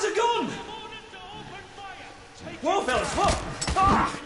has a gun! Whoa, fellas, whoa! Ah!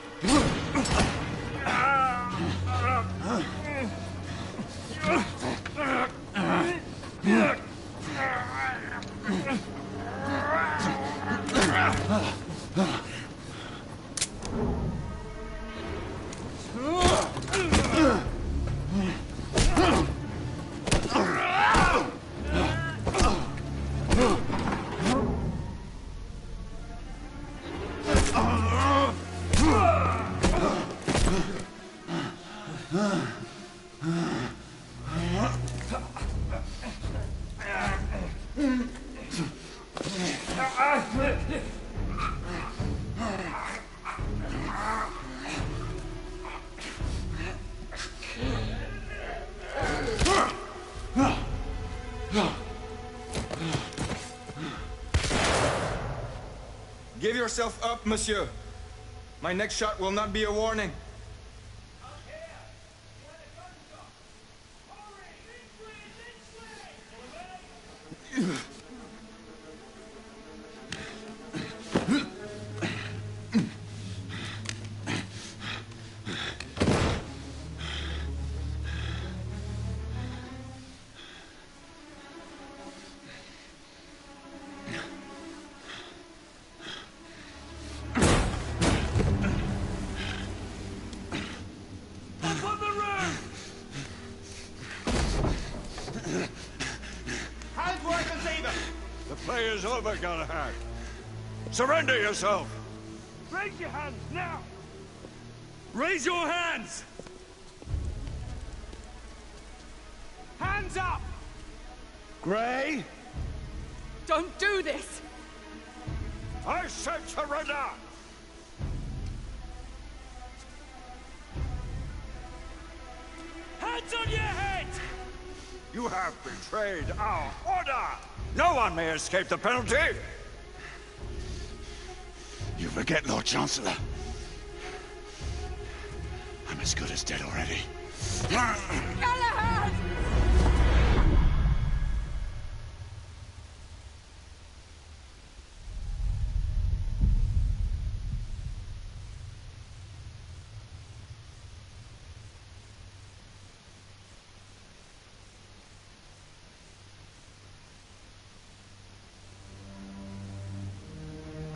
Give yourself up, monsieur. My next shot will not be a warning. Play is over, Galahad. Surrender yourself! Raise your hands, now! Raise your hands! Hands up! Gray? Don't do this! I said surrender! Hands on your head! You have betrayed our order! No one may escape the penalty! You forget, Lord Chancellor. I'm as good as dead already. Galahad!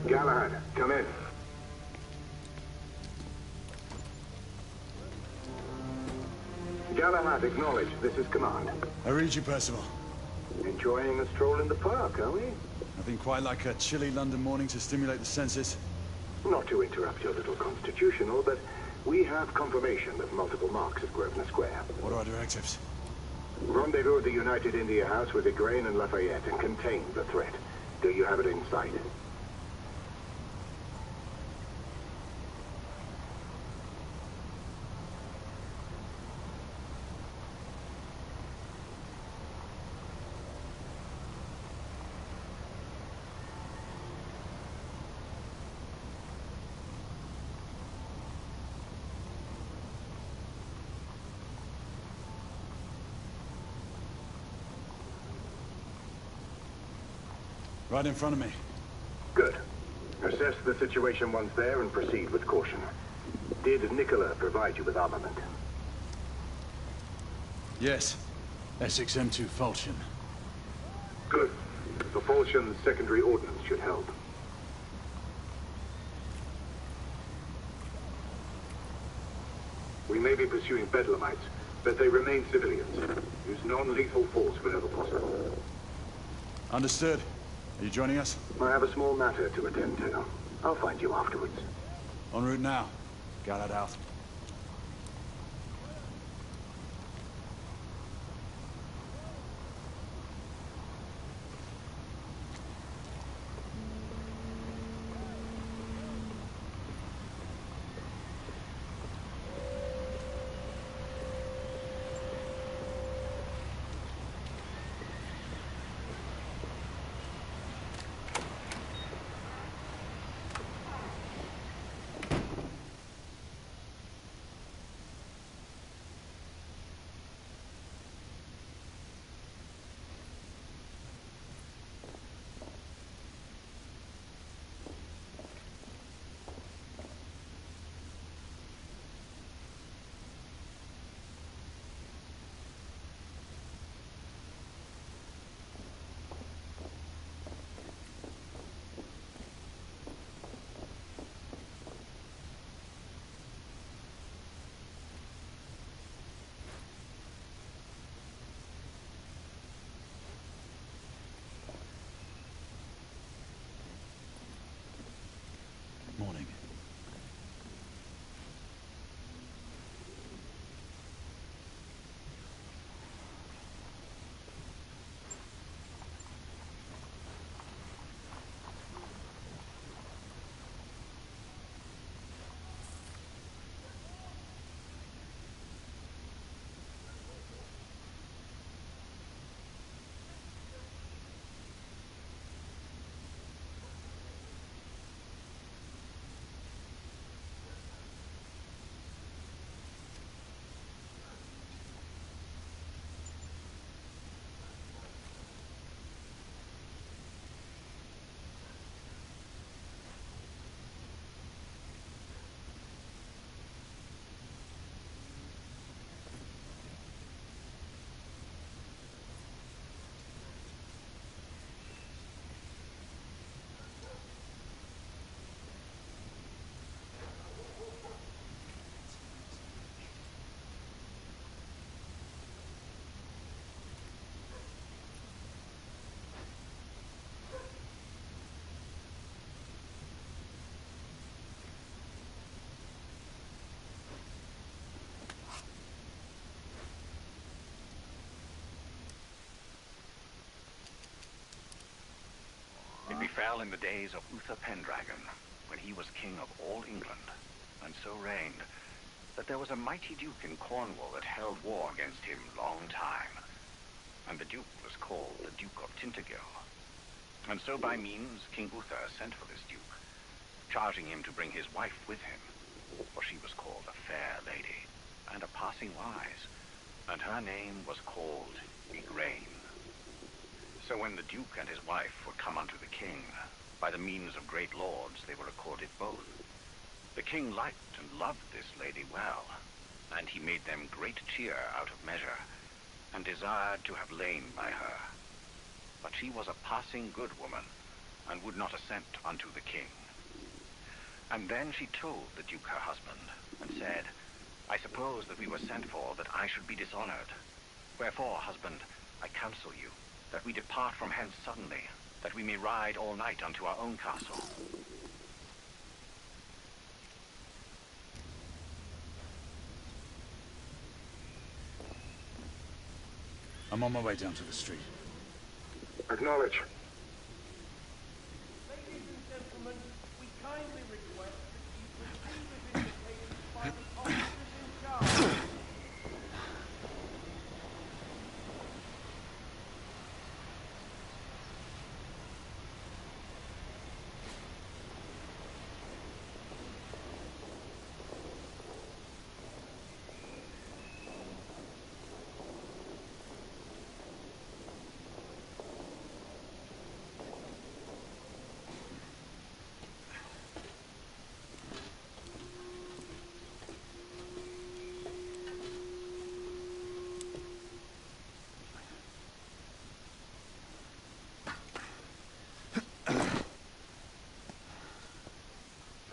Galahad, come in. Galahad, acknowledge. This is command. I read you, Percival. Enjoying a stroll in the park, are we? Nothing quite like a chilly London morning to stimulate the senses. Not to interrupt your little constitutional, but we have confirmation of multiple marks at Grosvenor Square. What are our directives? Rendezvous at the United India House with Igraine and Lafayette and contain the threat. Do you have it in sight? Right in front of me. Good. Assess the situation once there and proceed with caution. Did Nicola provide you with armament? Yes. Essex M2 Falchion. Good. The Falchion's secondary ordnance should help. We may be pursuing Bedlamites, but they remain civilians. Use non-lethal force whenever possible. Understood. Are you joining us? I have a small matter to attend to. I'll find you afterwards. En route now. Galahad out. befell in the days of Uther Pendragon, when he was king of all England, and so reigned, that there was a mighty duke in Cornwall that held war against him long time. And the duke was called the Duke of Tintagel. And so by means King Uther sent for this duke, charging him to bring his wife with him, for she was called a fair lady, and a passing wise, and her name was called Igraine. So when the duke and his wife were come unto the king, by the means of great lords they were accorded both. The king liked and loved this lady well, and he made them great cheer out of measure, and desired to have lain by her. But she was a passing good woman, and would not assent unto the king. And then she told the duke her husband, and said, I suppose that we were sent for that I should be dishonored. Wherefore, husband, I counsel you, that we depart from hence suddenly, that we may ride all night unto our own castle. I'm on my way down to the street. Acknowledge. Ladies and gentlemen, we kindly request that you proceed with invitations by the officers in charge.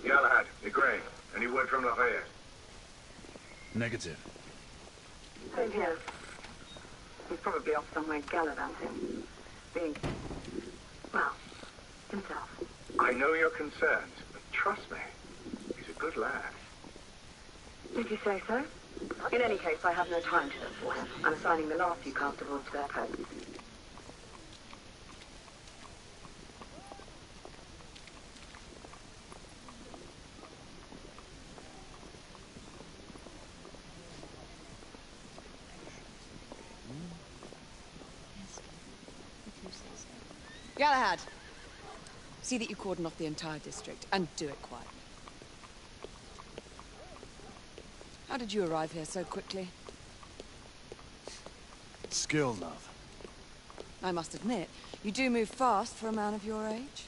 Galahad, Igraine, any word from Lafayette? Negative. Same here. He's probably off somewhere gallivanting. Being, well, himself. I know your concerns, but trust me, he's a good lad. Did you say so? In any case, I have no time to look for him. I'm assigning the last few constables to their posts. Galahad, see that you cordon off the entire district, and do it quietly. How did you arrive here so quickly? Skill, love. I must admit, you do move fast for a man of your age.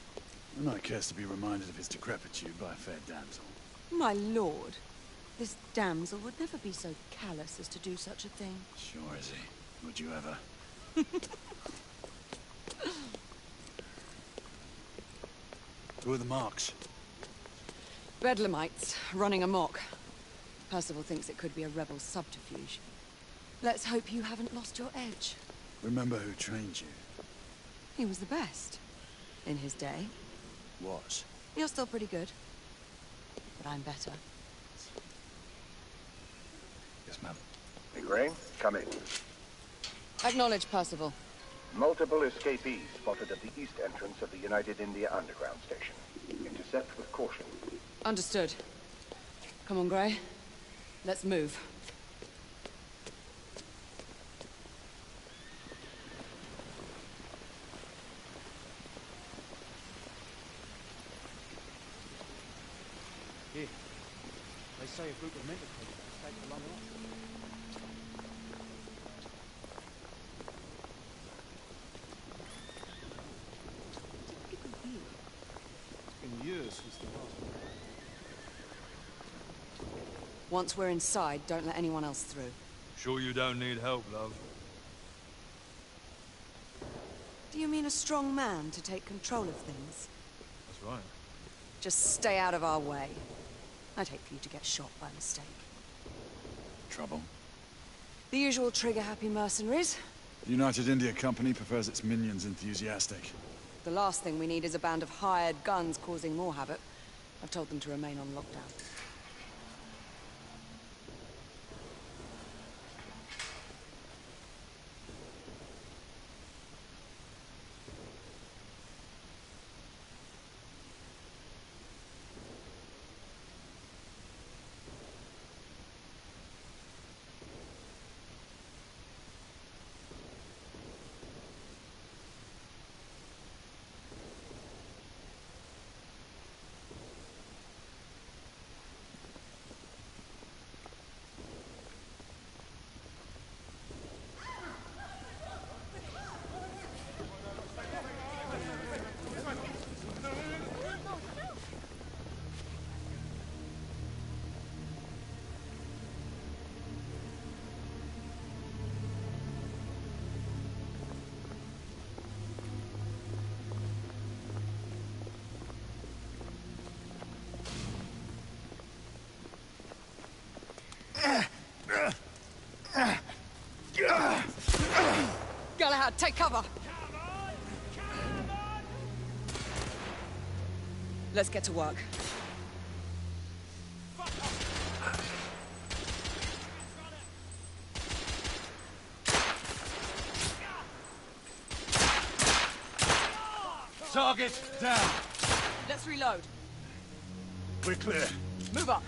No one cares to be reminded of his decrepitude by a fair damsel. My lord, this damsel would never be so callous as to do such a thing. Sure is he. Would you ever? Who are the marks? Bedlamites, running amok. Percival thinks it could be a rebel subterfuge. Let's hope you haven't lost your edge. Remember who trained you? He was the best. In his day. Was. You're still pretty good. But I'm better. Yes, ma'am. Igraine, come in. Acknowledge, Percival. Multiple escapees spotted at the east entrance of the United India Underground Station. Intercept with caution. Understood. Come on, Grey. Let's move. Here. They say a group of mental people escaped along the It's been years since the last one. Once we're inside, don't let anyone else through. Sure you don't need help, love? Do you mean a strong man to take control of things? That's right. Just stay out of our way. I'd hate for you to get shot by mistake. Trouble? The usual trigger-happy mercenaries. The United India Company prefers its minions enthusiastic. The last thing we need is a band of hired guns causing more havoc. I've told them to remain on lockdown. Take cover! Let's get to work. Target down. Let's reload. We're clear. Move up.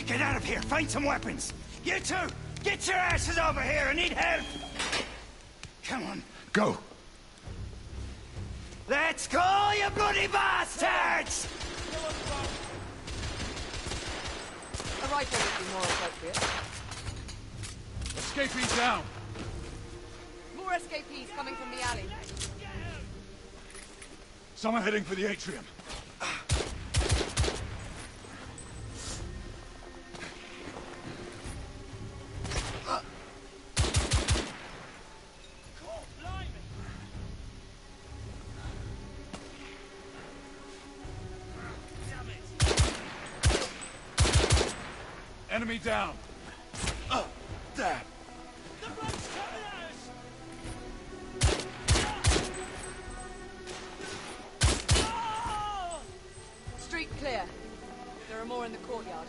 Get out of here! Find some weapons! You two! Get your asses over here! I need help! Come on. Go. Let's go, you bloody bastards! A rifle would be more appropriate. Escapees down. More escapees coming from the alley. Someone heading for the atrium. Enemy down. There. Street clear. There are more in the courtyard.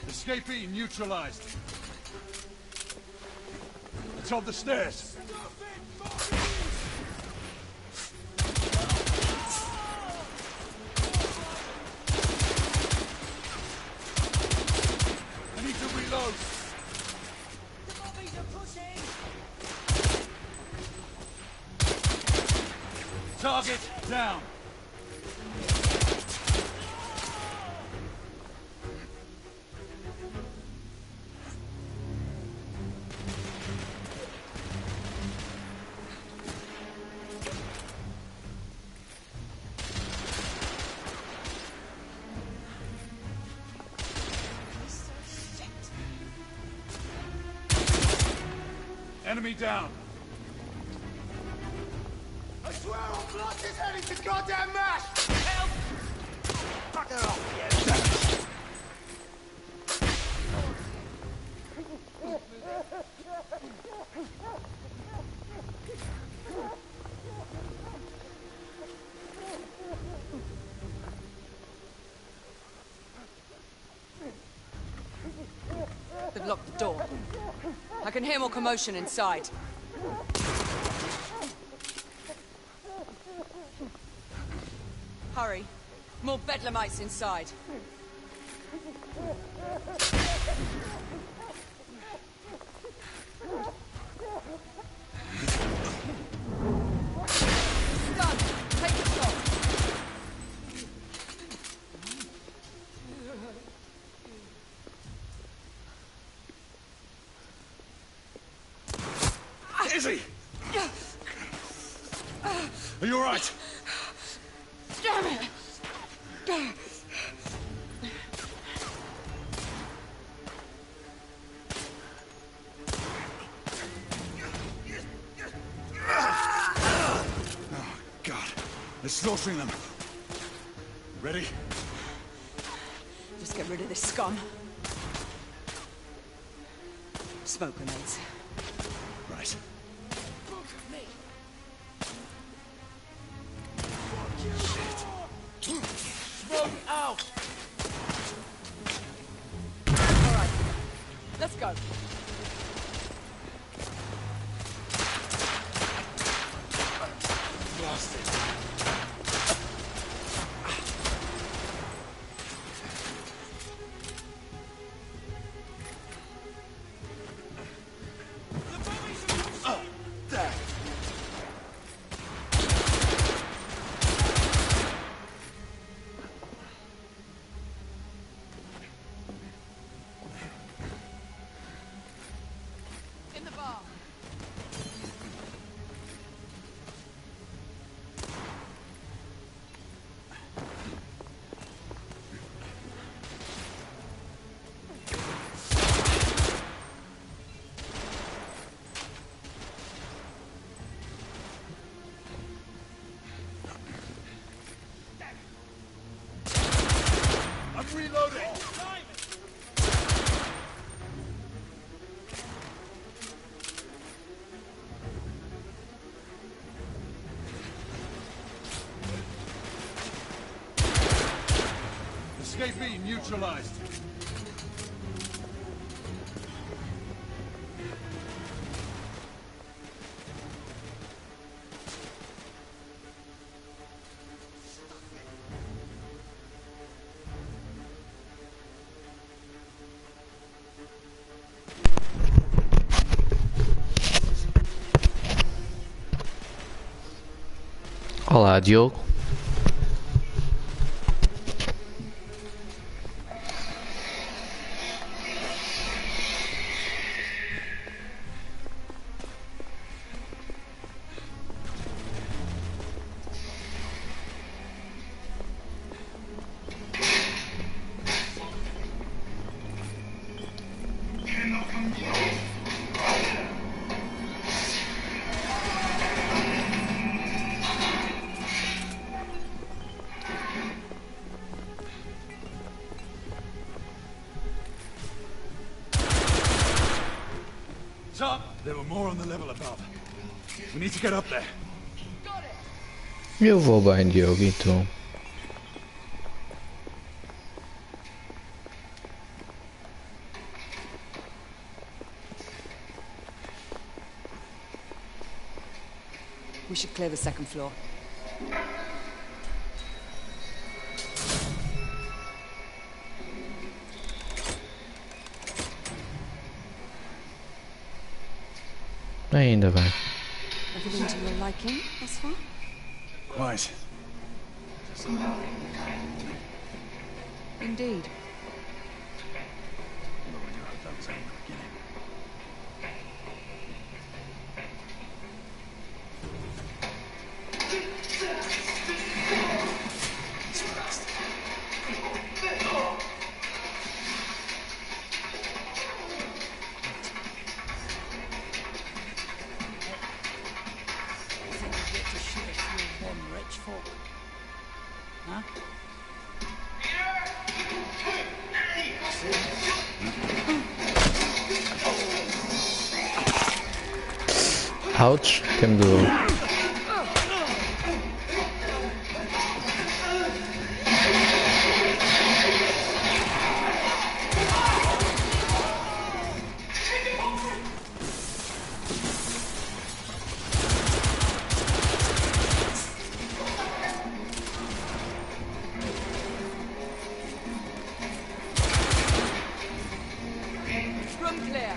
Escapee neutralized. It's on the stairs. I need to reload. Target down. Enemy down. I swear I'll blast his head into goddamn mash! Help! Fuck it off, you! They've locked the door. I can hear more commotion inside. Hurry. More bedlamites inside. Done. Take the shot. Izzy! Are you all right? Damn it! Oh, God. They're slaughtering them. Ready? Just get rid of this scum. Smoke grenades. Right. Smoke out! All right. Let's go. There. reloading! Escapee neutralized. Olá, Diogo. There were more on the level above. We need to get up there. Eu vou bem, Diogo, e tu? We should clear the second floor. Ainda bem. Everything to your liking thus far? Quite. Indeed. Ouch, can do. Room clear.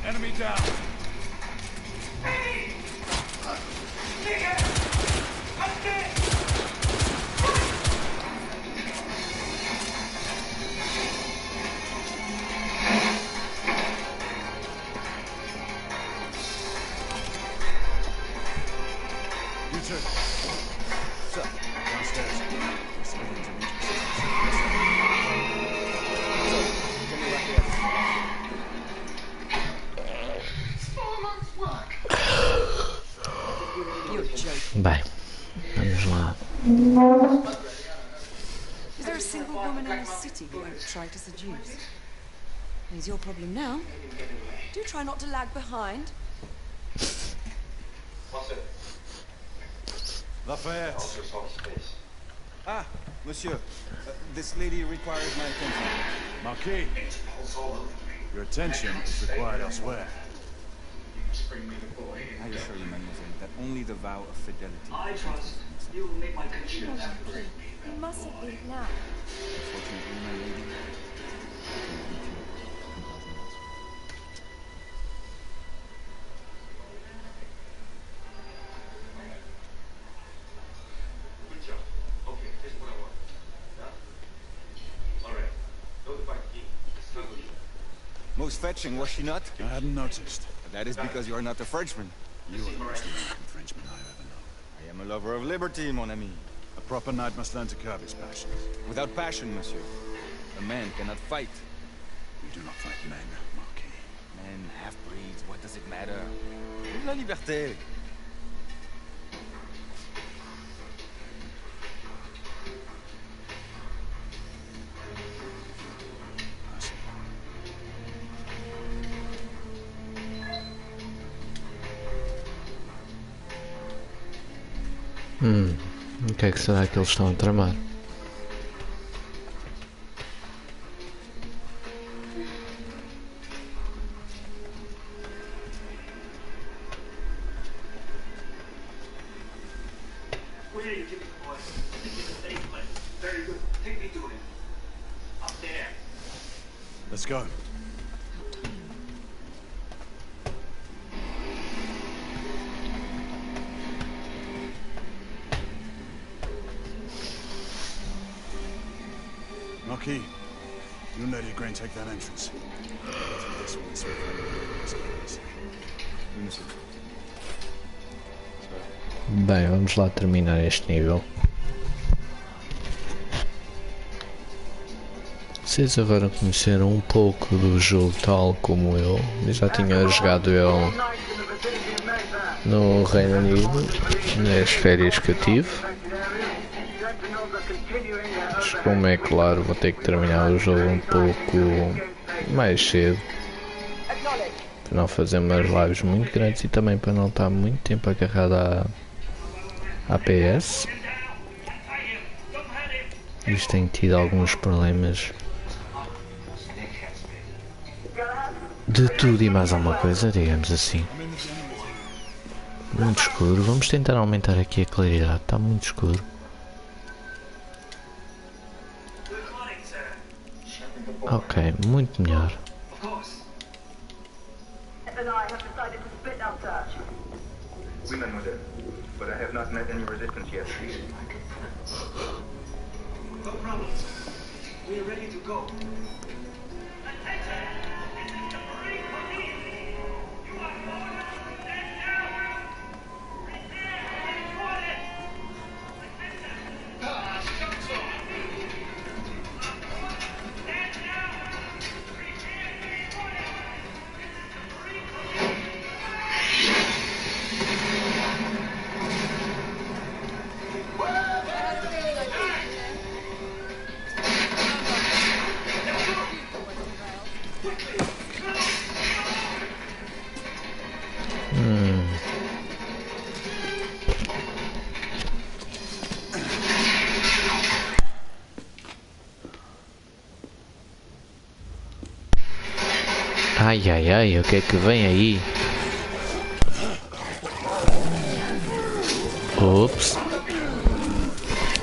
Enemy down. You two. What's up? Downstairs. Delivering to Bem, vamos lá. Is there a single woman in the city you won't try to seduce? It's your problem now. Do try not to lag behind. Lafayette. Ah, monsieur. This lady requires my attention. Marquis. Your attention is required elsewhere. Are you sure? that only the vow of fidelity. I trust you will make my conditions. You mustn't leave now. Unfortunately, my lady, I can meet you completely elsewhere. Good job. Okay, this is what I want. Yeah? All right. Notify the king. Snuggle you. Most fetching, was she not? I hadn't noticed. That is because you are not a Frenchman. You are the most American Frenchman I've ever known. I am a lover of liberty, mon ami. A proper knight must learn to curb his passions. Without passion, monsieur, a man cannot fight. We do not fight men, Marquis. Men, half-breeds, what does it matter? Vive la liberté! O que é que será que eles estão a tramar? Where are you giving the boy? It's a safe place. Very good. Take me to him. Up there. Let's go. Marquis, you and Lady Grain take that entrance. This one, so Bem, vamos lá terminar este nível. Vocês agora conheceram um pouco do jogo tal como eu já tinha jogado ele no Reino Unido, nas férias que eu tive. Mas como é claro, vou ter que terminar o jogo um pouco mais cedo para não fazer umas lives muito grandes e também para não estar muito tempo agarrado à PS. Isto tem tido alguns problemas de tudo e mais alguma coisa, digamos assim. Muito escuro, vamos tentar aumentar aqui a claridade, está muito escuro. Ok, muito melhor. Oui, mademoiselle. But I have not met any resistance yet. No problem. We are ready to go. Ai ai ai, o que é que vem aí? Ops,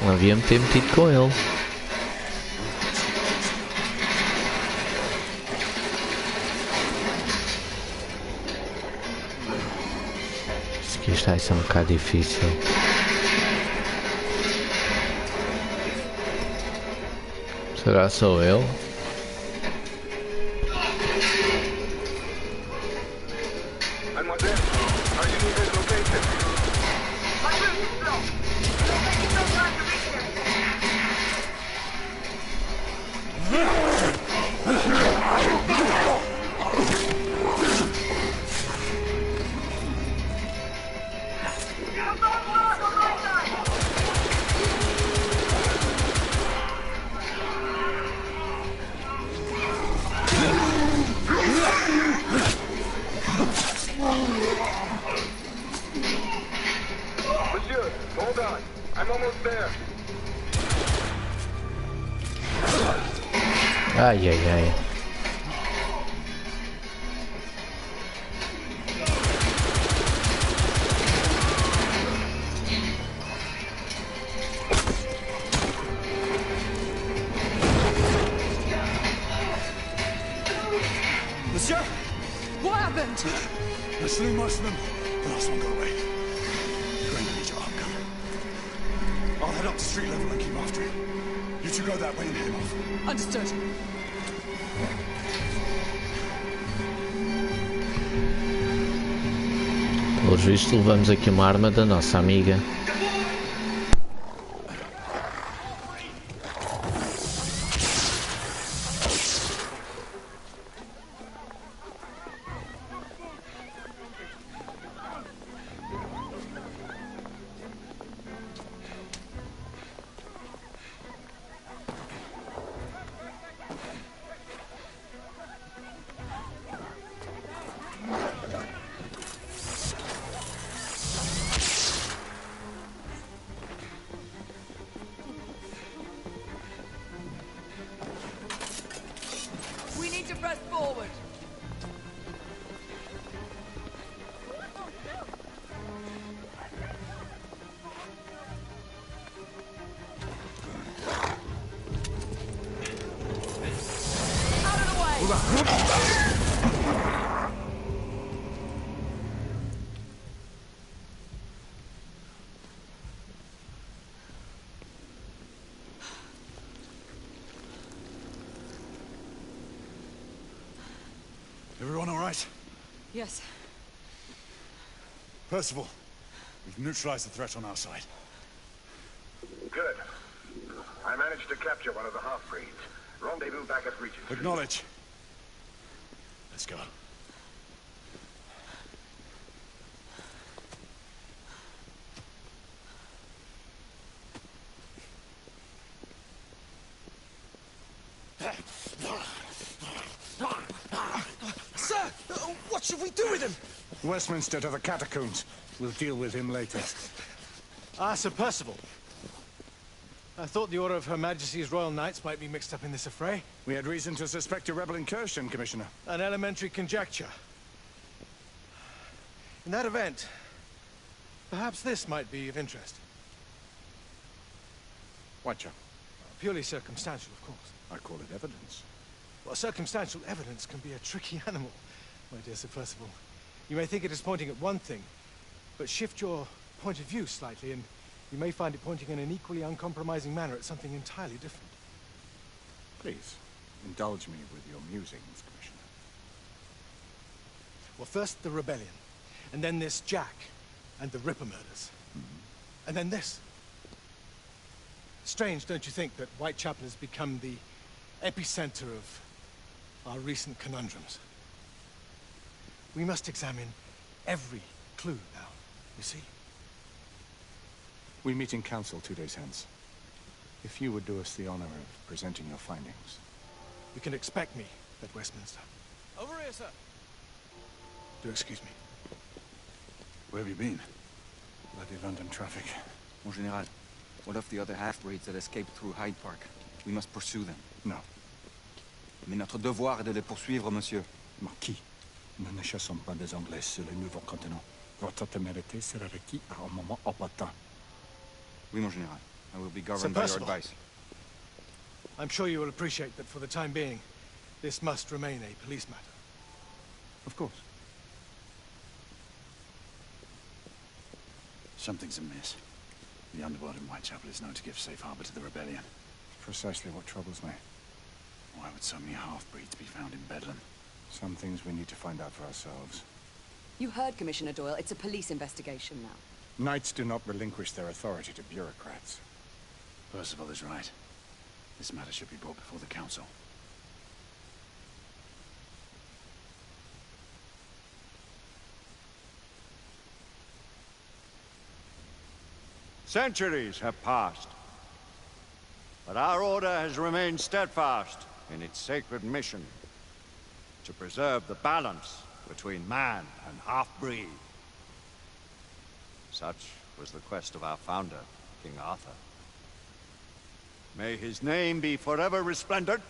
não havia me ter metido com ele. Acho que isto vai ser um bocado difícil. Será só ele? Monsieur, hold on. I'm almost there. Ai ai ai. The last one got away. You're going to need your arm gun. I'll head up to street level and keep after him. You two go that way and head him off. Understood. Pelos vistos, levamos aqui uma arma da nossa amiga. We need to press forward. Out of the way! Everyone all right? Yes. Percival, we've neutralized the threat on our side. Good. I managed to capture one of the half-breeds. Rendezvous back at Regent. Acknowledge. Let's go. Sir! What should we do with him? Westminster to the catacombs. We'll deal with him later. Ah, Sir Percival. I thought the Order of Her Majesty's Royal Knights might be mixed up in this affray. We had reason to suspect a rebel incursion, Commissioner. An elementary conjecture. In that event, perhaps this might be of interest. Watcher. Purely circumstantial, of course. I call it evidence. Well, circumstantial evidence can be a tricky animal, my dear Sir Percival. You may think it is pointing at one thing, but shift your point of view slightly, and you may find it pointing in an equally uncompromising manner at something entirely different. Please, indulge me with your musings, Commissioner. Well, first the rebellion, and then this Jack, and the Ripper murders. And then this. Strange, don't you think, that Whitechapel has become the epicenter of our recent conundrums? We must examine every clue now, you see? We meet in council 2 days hence. If you would do us the honor of presenting your findings. You can expect me at Westminster. Over here, sir. Do excuse me. Where have you been? Bloody London traffic. Mon Général, what of the other half-breeds that escaped through Hyde Park? We must pursue them. No. Mais notre devoir est de les poursuivre, monsieur. Marquis, nous ne chassons pas des Anglais sur le nouveau continent. Votre témérité sera requis à un moment opportun. Oui, mon Général. I will be Sir governed by your Percival, advice. I'm sure you will appreciate that for the time being, this must remain a police matter. Of course. Something's amiss. The underworld in Whitechapel is known to give safe harbor to the rebellion. Precisely what troubles me. Why would so many half-breeds be found in Bedlam? Some things we need to find out for ourselves. You heard, Commissioner Doyle. It's a police investigation now. Knights do not relinquish their authority to bureaucrats. Percival is right. This matter should be brought before the council. Centuries have passed, but our order has remained steadfast in its sacred mission to preserve the balance between man and half-breed. Such was the quest of our founder, King Arthur. May his name be forever resplendent.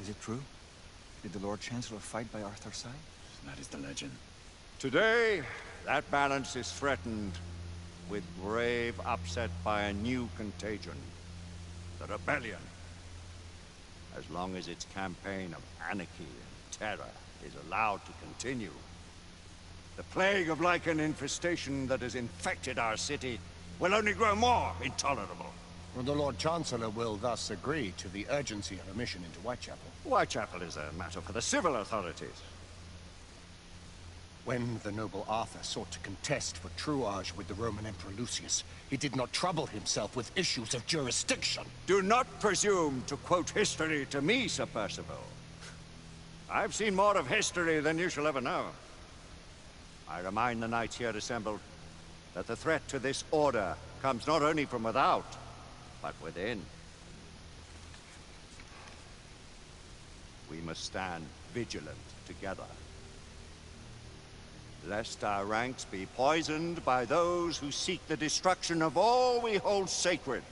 Is it true? Did the Lord Chancellor fight by Arthur's side? That is the legend. Today, that balance is threatened with grave upset by a new contagion, the rebellion. As long as its campaign of anarchy and terror is allowed to continue, The plague of lichen infestation that has infected our city will only grow more intolerable. Well, the Lord Chancellor will thus agree to the urgency of a mission into Whitechapel. Whitechapel is a matter for the civil authorities. When the noble Arthur sought to contest for truage with the Roman Emperor Lucius, he did not trouble himself with issues of jurisdiction. Do not presume to quote history to me, Sir Percival. I've seen more of history than you shall ever know. I remind the knights here assembled that the threat to this order comes not only from without, but within. We must stand vigilant together, lest our ranks be poisoned by those who seek the destruction of all we hold sacred.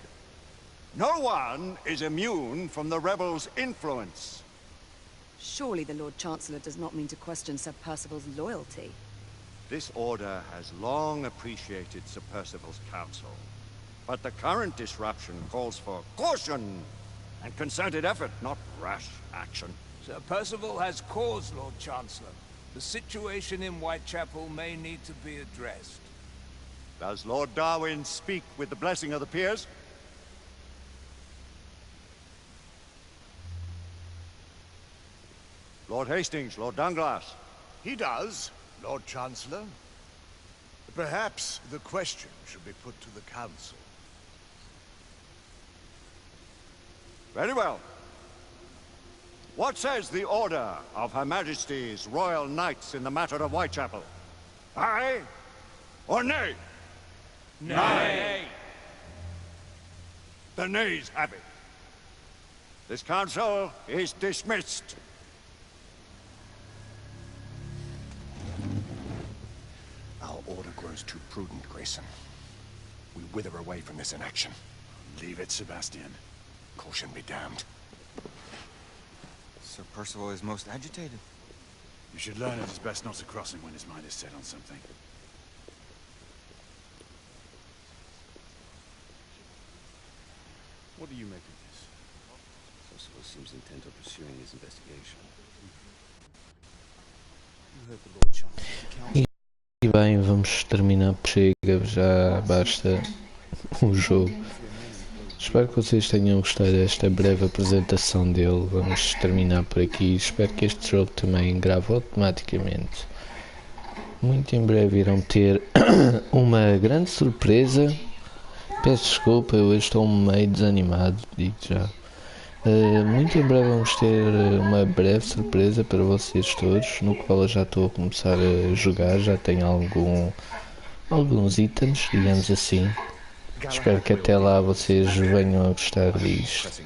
No one is immune from the rebels' influence. Surely the Lord Chancellor does not mean to question Sir Percival's loyalty. This order has long appreciated Sir Percival's counsel, but the current disruption calls for caution and concerted effort, not rash action. Sir Percival has cause, Lord Chancellor. The situation in Whitechapel may need to be addressed. Does Lord Darwin speak with the blessing of the peers? Lord Hastings, Lord Dunglass. He does, Lord Chancellor. Perhaps the question should be put to the Council. Very well. What says the Order of Her Majesty's Royal Knights in the matter of Whitechapel? Aye or nay? Nay. The nays have it. This council is dismissed. Our order grows too prudent, Grayson. We wither away from this inaction. Leave it, Sebastian. Caution be damned. Sir Percival is most agitated. You should learn it is best not to cross him when his mind is set on something. What do you make of this? Percival seems intent on pursuing his investigation. You heard the Lord Chancellor. E bem, vamos terminar. Chega, já basta o jogo. Espero que vocês tenham gostado desta breve apresentação dele. Vamos terminar por aqui. Espero que este jogo também grave automaticamente. Muito em breve irão ter uma grande surpresa. Peço desculpa, eu estou meio desanimado, digo já. Muito em breve vamos ter uma breve surpresa para vocês todos, no qual eu já estou a começar a jogar, já tenho alguns itens, digamos assim. Espero que até lá vocês venham a gostar disto.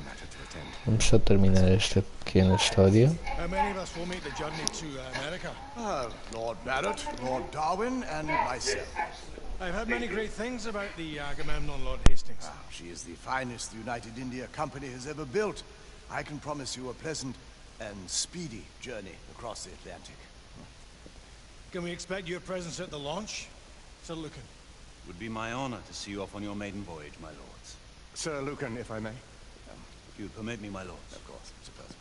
Vamos só terminar esta pequena história. Lord Barrett, Lord Darwin, and myself. I've heard many great things about the Agamemnon, Lord Hastings. She is the finest the United India Company has ever built. I can promise you a pleasant and speedy journey across the Atlantic. Can we expect your presence at the launch? Sir Lucan. Would be my honor to see you off on your maiden voyage, my lords. Sir Lucan, if I may. If you permit me, my lords. Of course, Sir Percival.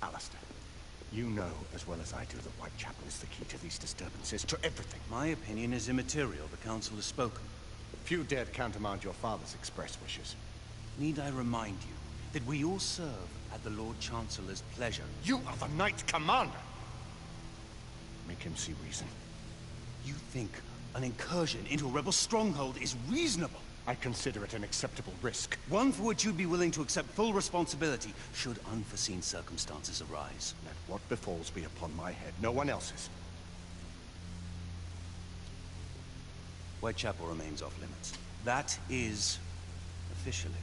Alistair, you know as well as I do that Whitechapel is the key to these disturbances, to everything. My opinion is immaterial. The council has spoken. Few dared countermand your father's express wishes. Need I remind you that we all serve at the Lord Chancellor's pleasure? You are the Knight Commander! Make him see reason. You think an incursion into a rebel stronghold is reasonable? I consider it an acceptable risk. One for which you'd be willing to accept full responsibility should unforeseen circumstances arise. Let what befalls be upon my head, no one else's. Whitechapel remains off limits. That is officially.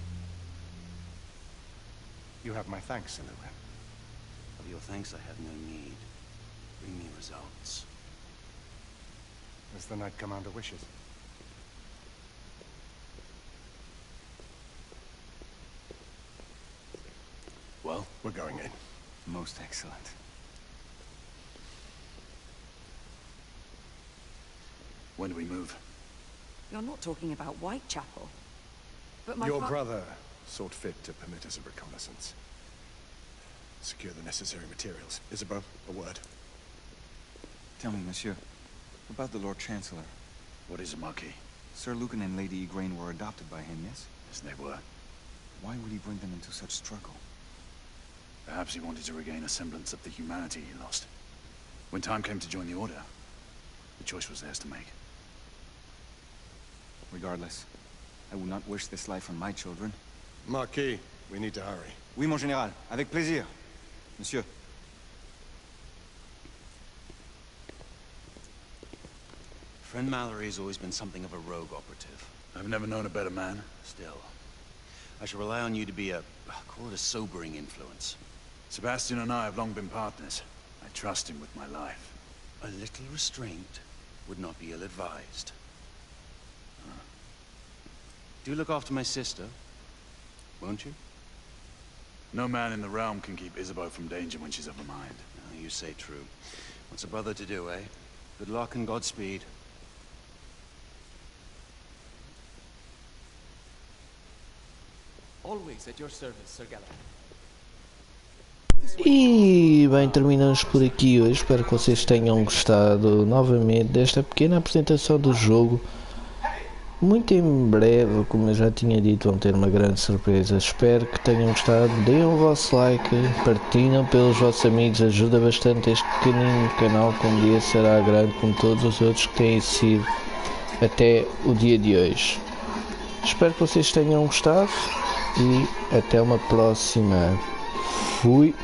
You have my thanks, Sir Lucan. Of your thanks I have no need. Bring me results. As the Knight Commander wishes. Well, we're going in. Most excellent. When do we move? You're not talking about Whitechapel. But my Your brother sought fit to permit us a reconnaissance. Secure the necessary materials. Isabeau, a word. Tell me, monsieur, about the Lord Chancellor. What is it, Marquis? Sir Lucan and Lady Igraine were adopted by him, yes? Yes, they were. Why would he bring them into such struggle? Perhaps he wanted to regain a semblance of the humanity he lost. When time came to join the Order, the choice was theirs to make. Regardless, I would not wish this life on my children. Marquis, we need to hurry. Oui, mon général. Avec plaisir. Monsieur. Friend Mallory has always been something of a rogue operative. I've never known a better man. Still, I shall rely on you to be call it a sobering influence. Sebastian and I have long been partners. I trust him with my life. A little restraint would not be ill-advised. Do look after my sister, won't you? No man in the realm can keep Isabeau from danger when she's of a mind. Oh, you say true. What's a brother to do, eh? Good luck and Godspeed. Always at your service, Sir Galahad. E bem, terminamos por aqui hoje. Espero que vocês tenham gostado novamente desta pequena apresentação do jogo. Muito em breve, como eu já tinha dito, vão ter uma grande surpresa. Espero que tenham gostado. Deem o vosso like, partilhem pelos vossos amigos, ajuda bastante este pequenino canal que um dia será grande como todos os outros que têm sido até o dia de hoje. Espero que vocês tenham gostado e até uma próxima. Fui!